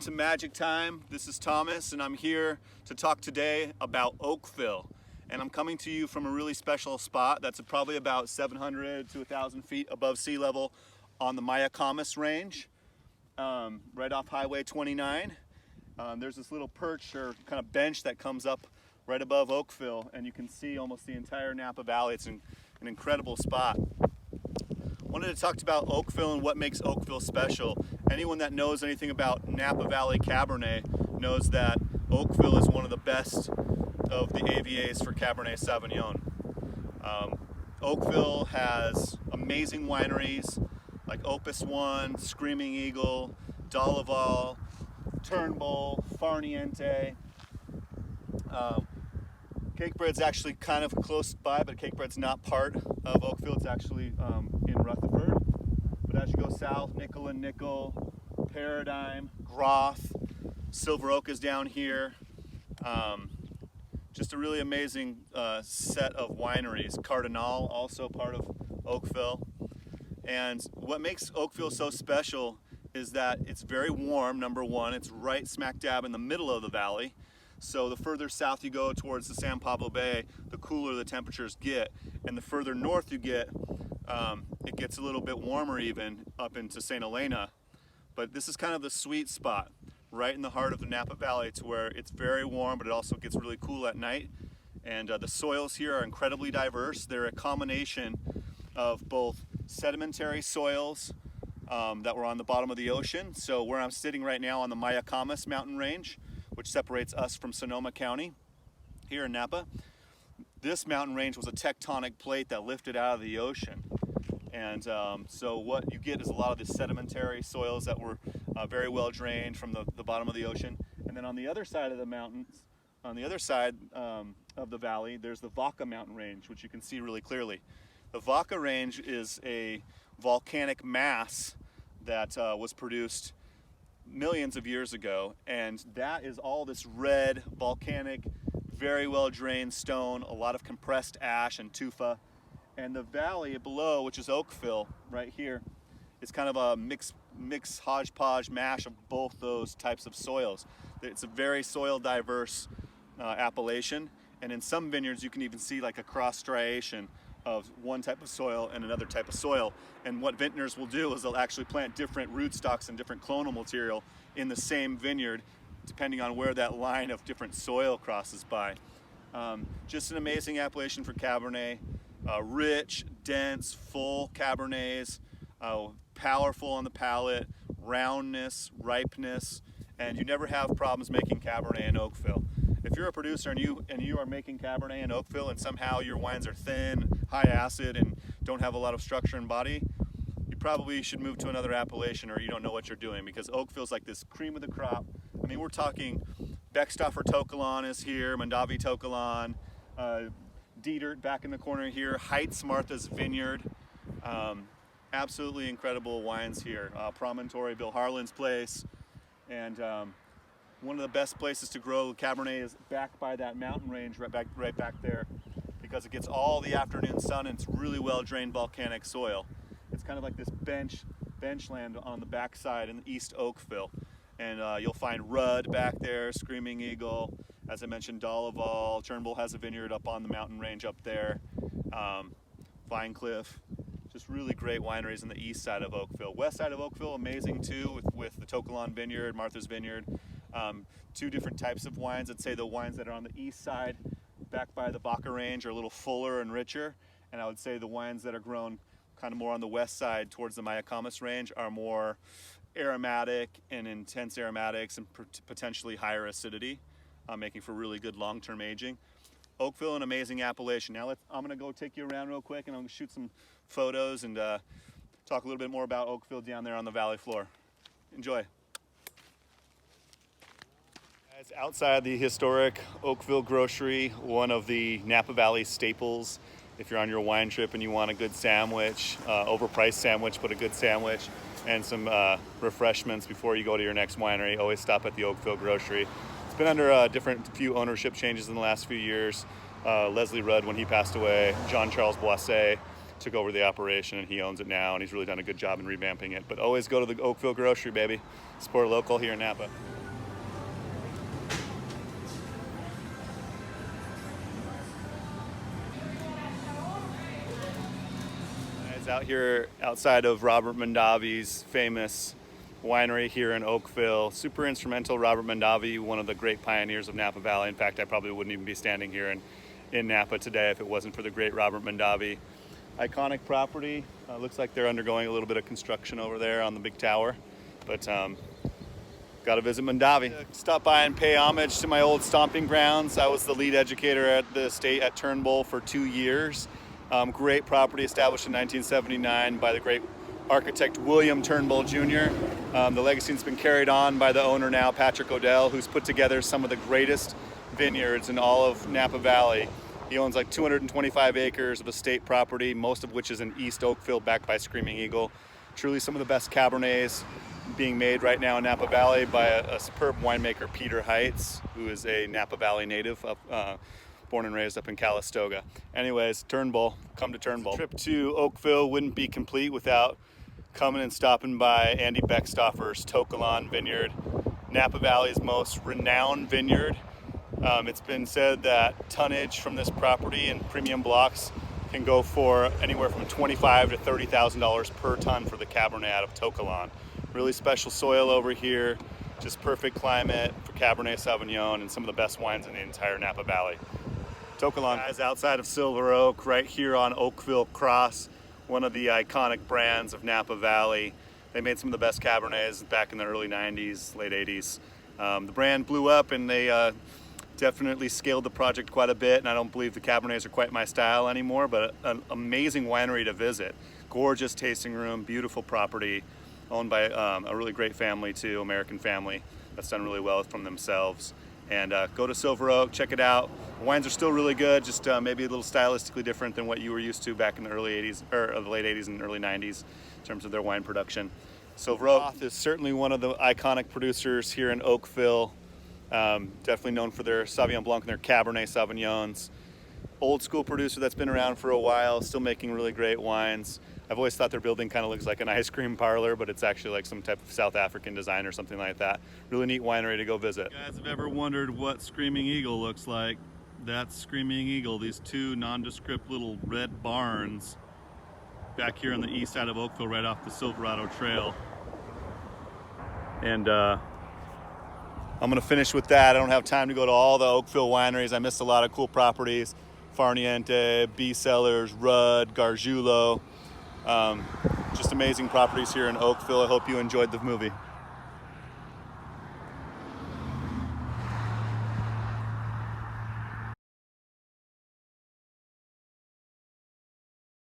to Magic Time. This is Thomas, and I'm here to talk today about Oakville. And I'm coming to you from a really special spot that's probably about 700 to 1,000 feet above sea level on the Mayacamas range, right off Highway 29. There's this little perch or kind of bench that comes up right above Oakville, and you can see almost the entire Napa Valley. It's an incredible spot. Wanted to talk about Oakville and what makes Oakville special. Anyone that knows anything about Napa Valley Cabernet knows that Oakville is one of the best of the AVAs for Cabernet Sauvignon. Oakville has amazing wineries like Opus One, Screaming Eagle, Dalaval, Turnbull, Farniente. Cakebread's actually kind of close by, but Cakebread's not part of Oakville. It's actually in Rutherford. But as you go south, Nickel and Nickel, Paradigm, Groth, Silver Oak is down here. Just a really amazing set of wineries. Cardinal, also part of Oakville. And what makes Oakville so special is that it's very warm, number one. It's right smack dab in the middle of the valley. So the further south you go towards the San Pablo Bay, the cooler the temperatures get. And the further north you get, it gets a little bit warmer even up into St. Helena. But this is kind of the sweet spot, right in the heart of the Napa Valley, to where it's very warm, but it also gets really cool at night. And the soils here are incredibly diverse. They're a combination of both sedimentary soils that were on the bottom of the ocean. So where I'm sitting right now on the Mayacamas mountain range, which separates us from Sonoma County here in Napa. This mountain range was a tectonic plate that lifted out of the ocean. And so what you get is a lot of the sedimentary soils that were very well drained from the bottom of the ocean. And then on the other side of the mountains, on the other side of the valley, there's the Vaca mountain range, which you can see really clearly. The Vaca range is a volcanic mass that was produced millions of years ago, and that is all this red, volcanic, very well drained stone, a lot of compressed ash and tufa. And the valley below, which is Oakville right here, is kind of a mix hodgepodge mash of both those types of soils. It's a very soil diverse appellation, and in some vineyards you can even see like a cross striation of one type of soil and another type of soil. And what vintners will do is they'll actually plant different rootstocks and different clonal material in the same vineyard, depending on where that line of different soil crosses by. Just an amazing appellation for Cabernet. Rich, dense, full Cabernets, powerful on the palate, roundness, ripeness, and you never have problems making Cabernet in Oakville. If you're a producer and you are making Cabernet in Oakville and somehow your wines are thin, high acid, and don't have a lot of structure and body, you probably should move to another appellation, or you don't know what you're doing, because Oakville's like this cream of the crop. I mean, we're talking Beckstoffer Tokelon is here, Mondavi Tokelon, Dietert back in the corner here, Heights Martha's Vineyard. Absolutely incredible wines here. Promontory, Bill Harlan's place, and one of the best places to grow Cabernet is back by that mountain range, right back there, because it gets all the afternoon sun and it's really well drained volcanic soil. It's kind of like this benchland on the backside in East Oakville, and you'll find Rudd back there, Screaming Eagle, as I mentioned, Dalaval. Turnbull has a vineyard up on the mountain range up there, Vinecliff. Just really great wineries on the east side of Oakville. West side of Oakville, amazing too, with the Tokelon Vineyard, Martha's Vineyard. Two different types of wines. I'd say the wines that are on the east side, back by the Vaca range, are a little fuller and richer. And I would say the wines that are grown kind of more on the west side towards the Mayacamas range are more aromatic and intense aromatics and potentially higher acidity, making for really good long-term aging. Oakville, an amazing appellation. Now I'm gonna go take you around real quick and I'm gonna shoot some photos and talk a little bit more about Oakville down there on the valley floor. Enjoy. It's outside the historic Oakville Grocery, one of the Napa Valley staples. If you're on your wine trip and you want a good sandwich, overpriced sandwich, but a good sandwich, and some refreshments before you go to your next winery, always stop at the Oakville Grocery. It's been under few ownership changes in the last few years. Leslie Rudd, when he passed away, John Charles Boisset took over the operation and he owns it now, and he's really done a good job in revamping it. But always go to the Oakville Grocery, baby. Support local here in Napa. Out here outside of Robert Mondavi's famous winery here in Oakville. Super instrumental. Robert Mondavi, one of the great pioneers of Napa Valley. In fact, I probably wouldn't even be standing here in Napa today if it wasn't for the great Robert Mondavi. Iconic property. Looks like they're undergoing a little bit of construction over there on the big tower, but got to visit Mondavi. Stop by and pay homage to my old stomping grounds. I was the lead educator at the estate at Turnbull for 2 years. Great property established in 1979 by the great architect William Turnbull Jr. The legacy has been carried on by the owner now, Patrick Odell, who's put together some of the greatest vineyards in all of Napa Valley. He owns like 225 acres of estate property, most of which is in East Oakville, backed by Screaming Eagle. Truly some of the best Cabernets being made right now in Napa Valley by a superb winemaker, Peter Heights, who is a Napa Valley native, born and raised up in Calistoga. Anyways, Turnbull, come to Turnbull. Trip to Oakville wouldn't be complete without coming and stopping by Andy Beckstoffer's Tokelon Vineyard, Napa Valley's most renowned vineyard. It's been said that tonnage from this property in premium blocks can go for anywhere from $25,000 to $30,000 per ton for the Cabernet out of Tokelon. Really special soil over here, just perfect climate for Cabernet Sauvignon and some of the best wines in the entire Napa Valley. Tokelon is outside of Silver Oak, right here on Oakville Cross, one of the iconic brands of Napa Valley. They made some of the best Cabernets back in the early 90s, late 80s. The brand blew up and they definitely scaled the project quite a bit, and I don't believe the Cabernets are quite my style anymore, but an amazing winery to visit. Gorgeous tasting room, beautiful property, owned by a really great family too, American family that's done really well from themselves. And go to Silver Oak, check it out. The wines are still really good, just maybe a little stylistically different than what you were used to back in the early 80s, or the late 80s and early 90s in terms of their wine production. Silver Oak is certainly one of the iconic producers here in Oakville. Definitely known for their Sauvignon Blanc and their Cabernet Sauvignons. Old school producer that's been around for a while, still making really great wines. I've always thought their building kind of looks like an ice cream parlor, but it's actually like some type of South African design or something like that. Really neat winery to go visit. If you guys have ever wondered what Screaming Eagle looks like, that's Screaming Eagle, these two nondescript little red barns back here on the east side of Oakville, right off the Silverado Trail. And I'm gonna finish with that. I don't have time to go to all the Oakville wineries. I missed a lot of cool properties. Farniente, B Cellars, Rudd, Gargiulo. Just amazing properties here in Oakville. I hope you enjoyed the movie.